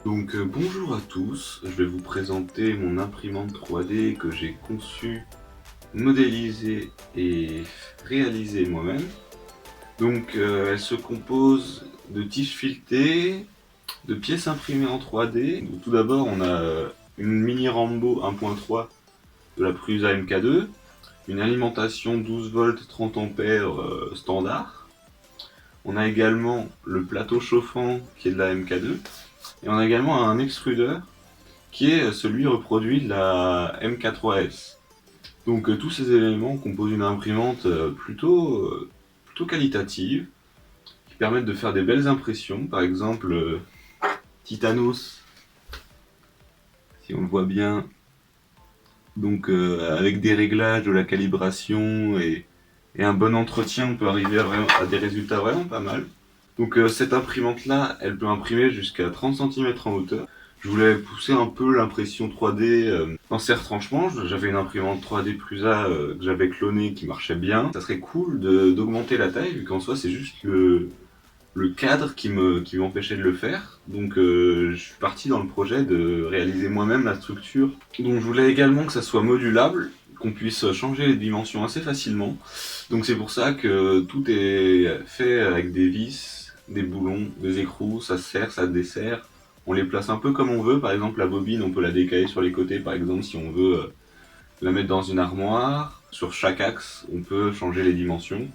Bonjour à tous, je vais vous présenter mon imprimante 3D que j'ai conçue, modélisée et réalisée moi-même. Elle se compose de tiges filetées, de pièces imprimées en 3D. Donc, tout d'abord on a une mini Rambo 1.3 de la Prusa MK2, une alimentation 12 volts 30 ampères standard. On a également le plateau chauffant qui est de la MK2 et on a également un extrudeur qui est celui reproduit de la MK3S. Tous ces éléments composent une imprimante plutôt qualitative, qui permettent de faire des belles impressions. Par exemple, Titanos, si on le voit bien, avec des réglages, de la calibration et un bon entretien, on peut arriver à des résultats vraiment pas mal. Cette imprimante-là, elle peut imprimer jusqu'à 30 cm en hauteur. Je voulais pousser un peu l'impression 3D dans ses retranchements. J'avais une imprimante 3D Prusa que j'avais clonée qui marchait bien. Ça serait cool d'augmenter la taille, vu qu'en soi c'est juste le cadre qui m'empêchait de le faire. Je suis parti dans le projet de réaliser moi-même la structure. Donc je voulais également que ça soit modulable, qu'on puisse changer les dimensions assez facilement. Donc c'est pour ça que tout est fait avec des vis, des boulons, des écrous, ça se serre, ça se dessert. On les place un peu comme on veut. Par exemple, la bobine, on peut la décaler sur les côtés, par exemple, si on veut la mettre dans une armoire. Sur chaque axe, on peut changer les dimensions.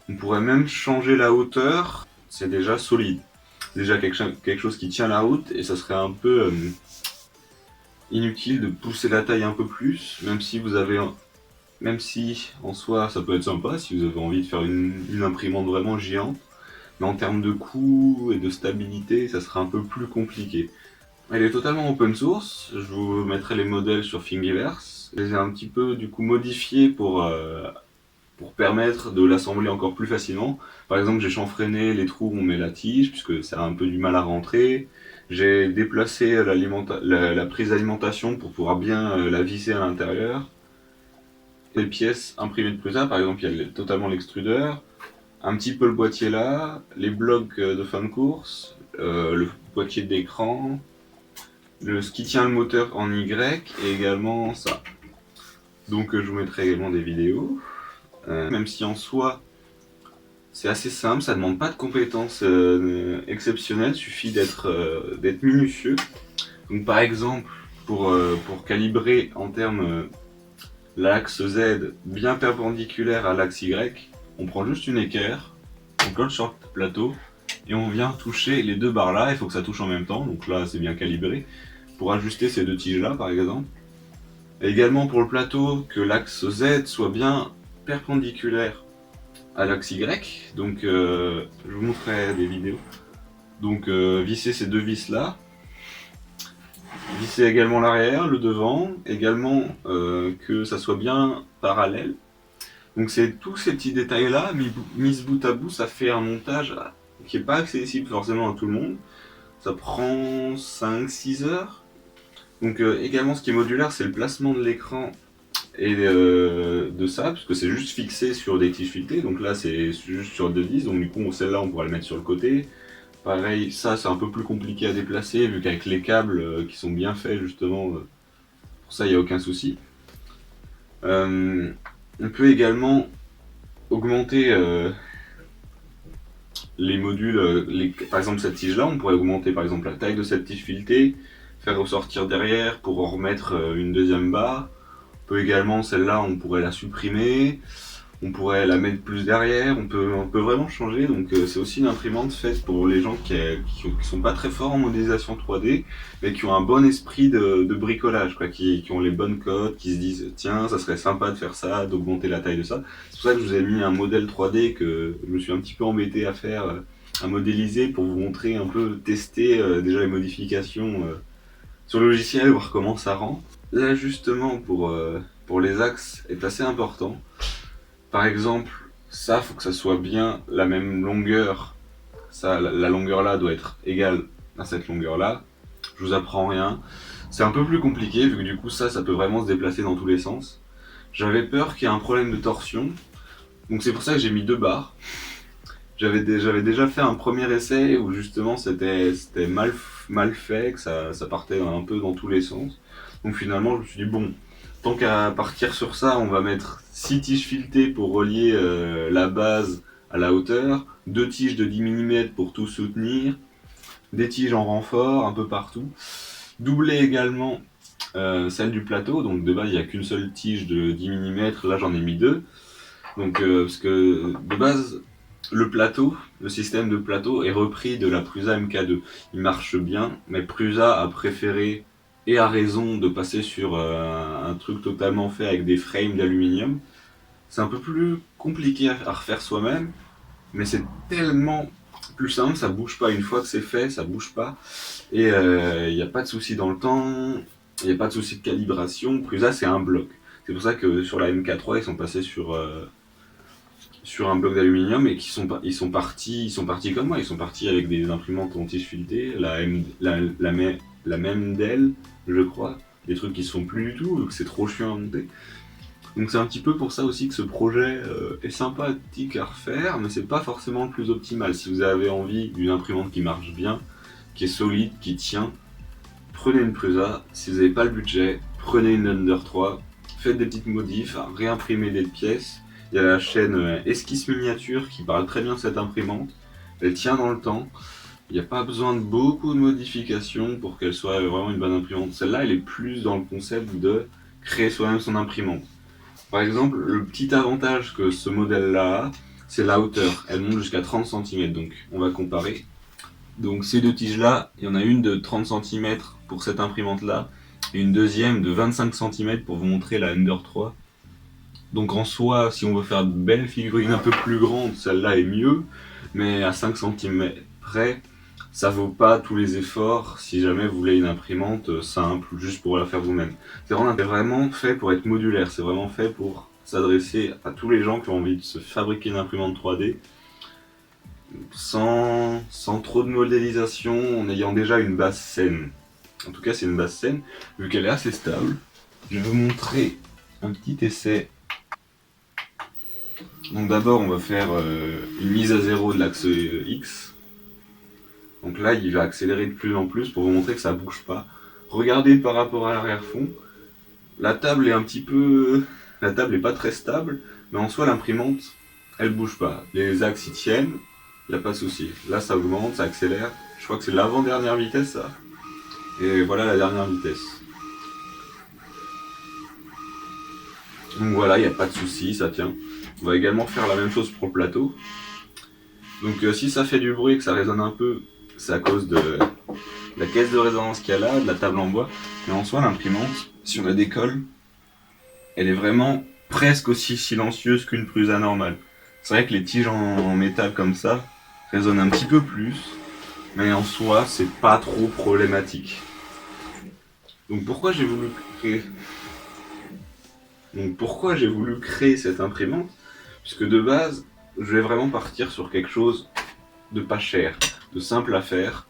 On pourrait même changer la hauteur, c'est déjà solide. C'est déjà quelque chose qui tient la route et ça serait un peu inutile de pousser la taille un peu plus, même si en soi ça peut être sympa si vous avez envie de faire une imprimante vraiment géante. Mais en termes de coût et de stabilité, ça sera un peu plus compliqué. Elle est totalement open source, je vous mettrai les modèles sur Thingiverse. Je les ai un petit peu du coup modifiés pour permettre de l'assembler encore plus facilement. Par exemple, j'ai chanfreiné les trous où on met la tige, puisque ça a un peu du mal à rentrer. J'ai déplacé la prise d'alimentation pour pouvoir bien la visser à l'intérieur. Les pièces imprimées de Prusa, par exemple, il y a totalement l'extrudeur, un petit peu le boîtier là, les blocs de fin de course, le boîtier d'écran, ce qui tient le moteur en Y, et également ça. Je vous mettrai également des vidéos. Même si en soi c'est assez simple, ça demande pas de compétences exceptionnelles, suffit d'être minutieux. Donc par exemple, pour calibrer en termes l'axe Z bien perpendiculaire à l'axe Y, on prend juste une équerre, on colle sur le plateau et on vient toucher les deux barres là, il faut que ça touche en même temps, donc là c'est bien calibré, pour ajuster ces deux tiges là par exemple. Et également pour le plateau, que l'axe Z soit bien perpendiculaire à l'axe Y, je vous montrerai des vidéos. Visser ces deux vis là, visser également l'arrière, le devant, également que ça soit bien parallèle. Donc c'est tous ces petits détails là, mis bout à bout, ça fait un montage qui n'est pas accessible forcément à tout le monde. Ça prend 5-6 heures. Également ce qui est modulaire, c'est le placement de l'écran et de ça, parce que c'est juste fixé sur des tiges filetées, donc là c'est juste sur deux vis, donc du coup celle-là on pourra le mettre sur le côté. Pareil, ça c'est un peu plus compliqué à déplacer, vu qu'avec les câbles qui sont bien faits justement, pour ça il n'y a aucun souci. On peut également augmenter les modules, par exemple cette tige là, on pourrait augmenter par exemple la taille de cette tige filetée, faire ressortir derrière pour en remettre une deuxième barre. Également celle-là on pourrait la supprimer, on pourrait la mettre plus derrière, on peut vraiment changer. C'est aussi une imprimante faite pour les gens qui sont pas très forts en modélisation 3D, mais qui ont un bon esprit de bricolage, quoi, qui ont les bonnes codes, qui se disent tiens ça serait sympa de faire ça, d'augmenter la taille de ça. C'est pour ça que je vous ai mis un modèle 3D que je me suis un petit peu embêté à faire, à modéliser pour vous montrer un peu, tester déjà les modifications sur le logiciel, voir comment ça rend. L'ajustement pour les axes est assez important. Par exemple, ça, faut que ça soit bien la même longueur. Ça, la longueur là doit être égale à cette longueur là. Je vous apprends rien. C'est un peu plus compliqué vu que du coup ça peut vraiment se déplacer dans tous les sens. J'avais peur qu'il y ait un problème de torsion. Donc c'est pour ça que j'ai mis deux barres. J'avais déjà fait un premier essai où justement c'était mal fait, que ça partait un peu dans tous les sens. Donc finalement, je me suis dit, bon, tant qu'à partir sur ça, on va mettre 6 tiges filetées pour relier la base à la hauteur, 2 tiges de 10 mm pour tout soutenir, des tiges en renfort un peu partout. Doubler également celle du plateau, donc de base il n'y a qu'une seule tige de 10 mm, là j'en ai mis 2. Donc parce que de base le système de plateau est repris de la Prusa MK2. Il marche bien, mais Prusa a préféré et a raison de passer sur un truc totalement fait avec des frames d'aluminium. C'est un peu plus compliqué à refaire soi-même, mais c'est tellement plus simple, ça bouge pas. Une fois que c'est fait, ça bouge pas. Et il n'y a pas de souci dans le temps, il n'y a pas de souci de calibration. Prusa, c'est un bloc. C'est pour ça que sur la MK3, ils sont passés sur un bloc d'aluminium et ils sont partis comme moi. Ils sont partis avec des imprimantes en tige filetée, la même Dell, je crois. Des trucs qui se font plus du tout, vu que c'est trop chiant à monter. Donc c'est un petit peu pour ça aussi que ce projet est sympathique à refaire, mais c'est pas forcément le plus optimal. Si vous avez envie d'une imprimante qui marche bien, qui est solide, qui tient, prenez une Prusa. Si vous n'avez pas le budget, prenez une Under 3, faites des petites modifs, réimprimez des pièces. Il y a la chaîne Esquisse Miniature qui parle très bien de cette imprimante. Elle tient dans le temps. Il n'y a pas besoin de beaucoup de modifications pour qu'elle soit vraiment une bonne imprimante. Celle-là, elle est plus dans le concept de créer soi-même son imprimante. Par exemple, le petit avantage que ce modèle-là a, c'est la hauteur. Elle monte jusqu'à 30 cm, donc on va comparer. Donc ces deux tiges-là, il y en a une de 30 cm pour cette imprimante-là, et une deuxième de 25 cm pour vous montrer la Under 3. Donc en soi, si on veut faire de belles figurines un peu plus grandes, celle-là est mieux, mais à 5 cm près, ça vaut pas tous les efforts si jamais vous voulez une imprimante simple, juste pour la faire vous-même. C'est vraiment fait pour être modulaire, c'est vraiment fait pour s'adresser à tous les gens qui ont envie de se fabriquer une imprimante 3D sans trop de modélisation, en ayant déjà une base saine. En tout cas, c'est une base saine, vu qu'elle est assez stable. Je vais vous montrer un petit essai. Donc d'abord, on va faire une mise à zéro de l'axe X. Donc là, il va accélérer de plus en plus pour vous montrer que ça bouge pas. Regardez par rapport à l'arrière-fond. La table est pas très stable, mais en soi, l'imprimante, elle bouge pas. Les axes y tiennent, il n'y a pas de souci. Là, ça augmente, ça accélère. Je crois que c'est l'avant-dernière vitesse, ça. Et voilà la dernière vitesse. Donc voilà, il n'y a pas de souci, ça tient. On va également faire la même chose pour le plateau. Donc si ça fait du bruit, que ça résonne un peu, c'est à cause de la caisse de résonance qu'il y a là, de la table en bois. Mais en soi, l'imprimante, si on la décolle, elle est vraiment presque aussi silencieuse qu'une Prusa normale. C'est vrai que les tiges en métal comme ça résonnent un petit peu plus, mais en soi, c'est pas trop problématique. Donc pourquoi j'ai voulu créer cette imprimante? Puisque de base, je vais vraiment partir sur quelque chose de pas cher, de simple à faire.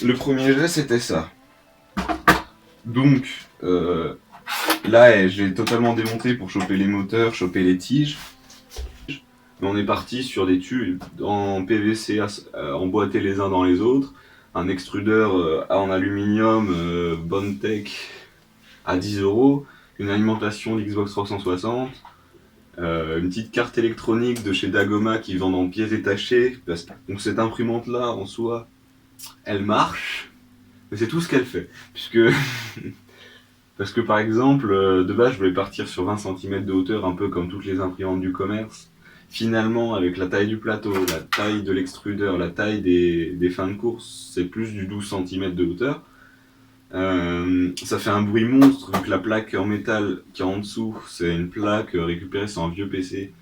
Le premier jet, c'était ça. Donc, là, j'ai totalement démonté pour choper les moteurs, choper les tiges. Mais on est parti sur des tubes en PVC emboîtés les uns dans les autres, un extrudeur en aluminium Bondtech à 10€, une alimentation d'Xbox 360, une petite carte électronique de chez Dagoma qui vend en pièces détachées. Donc cette imprimante là en soi, elle marche, mais c'est tout ce qu'elle fait. Parce que par exemple, de base je voulais partir sur 20 cm de hauteur, un peu comme toutes les imprimantes du commerce. Finalement, avec la taille du plateau, la taille de l'extrudeur, la taille des fins de course, c'est plus du 12 cm de hauteur. Ça fait un bruit monstre vu que la plaque en métal qui est en dessous, c'est une plaque récupérée sur un vieux PC.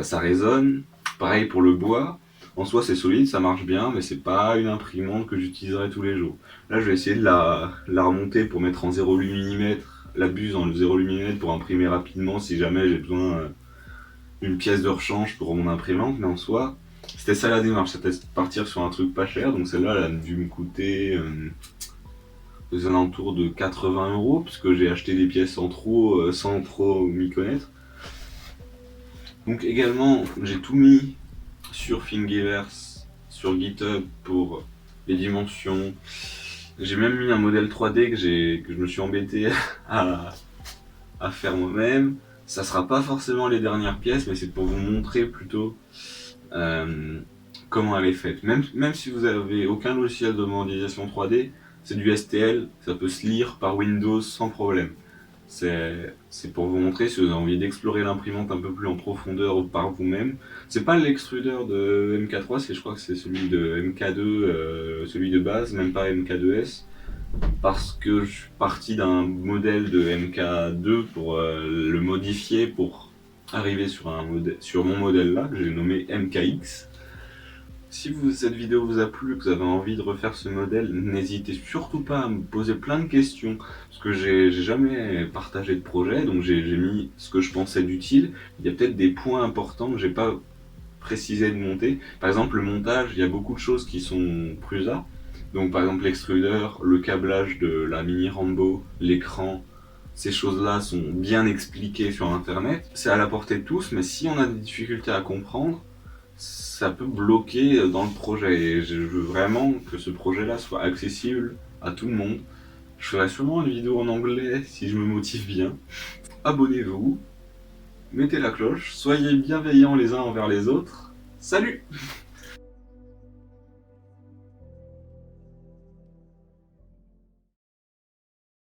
Ça résonne. Pareil pour le bois. En soi, c'est solide, ça marche bien, mais c'est pas une imprimante que j'utiliserai tous les jours. Là, je vais essayer de la remonter pour mettre en 0,8 mm, la buse en 0,8 mm pour imprimer rapidement si jamais j'ai besoin d'une pièce de rechange pour mon imprimante. Mais en soi, c'était ça la démarche, c'était de partir sur un truc pas cher. Donc celle-là, elle a dû me coûter aux alentours de 80€, puisque j'ai acheté des pièces en trop sans trop m'y connaître. Donc également, j'ai tout mis sur Thingiverse, sur GitHub pour les dimensions, J'ai même mis un modèle 3D que je me suis embêté à, à faire moi-même. Ça sera pas forcément les dernières pièces, mais c'est pour vous montrer plutôt euh, comment elle est faite. Même si vous avez aucun logiciel de modélisation 3D, c'est du STL, ça peut se lire par Windows sans problème. C'est pour vous montrer si vous avez envie d'explorer l'imprimante un peu plus en profondeur par vous-même. C'est pas l'extrudeur de MK3, je crois que c'est celui de MK2, celui de base, même pas MK2S, parce que je suis parti d'un modèle de MK2 pour le modifier pour arriver sur mon modèle là, que j'ai nommé MKX. Si cette vidéo vous a plu, que vous avez envie de refaire ce modèle, n'hésitez surtout pas à me poser plein de questions, parce que j'ai jamais partagé de projet, donc j'ai mis ce que je pensais d'utile. Il y a peut-être des points importants que j'ai pas précisé de monter. Par exemple, le montage, il y a beaucoup de choses qui sont Prusa. Donc par exemple l'extrudeur, le câblage de la mini Rambo, l'écran, ces choses-là sont bien expliquées sur internet. C'est à la portée de tous, mais si on a des difficultés à comprendre, ça peut bloquer dans le projet. Et je veux vraiment que ce projet-là soit accessible à tout le monde. Je ferai sûrement une vidéo en anglais si je me motive bien. Abonnez-vous, mettez la cloche, soyez bienveillants les uns envers les autres. Salut!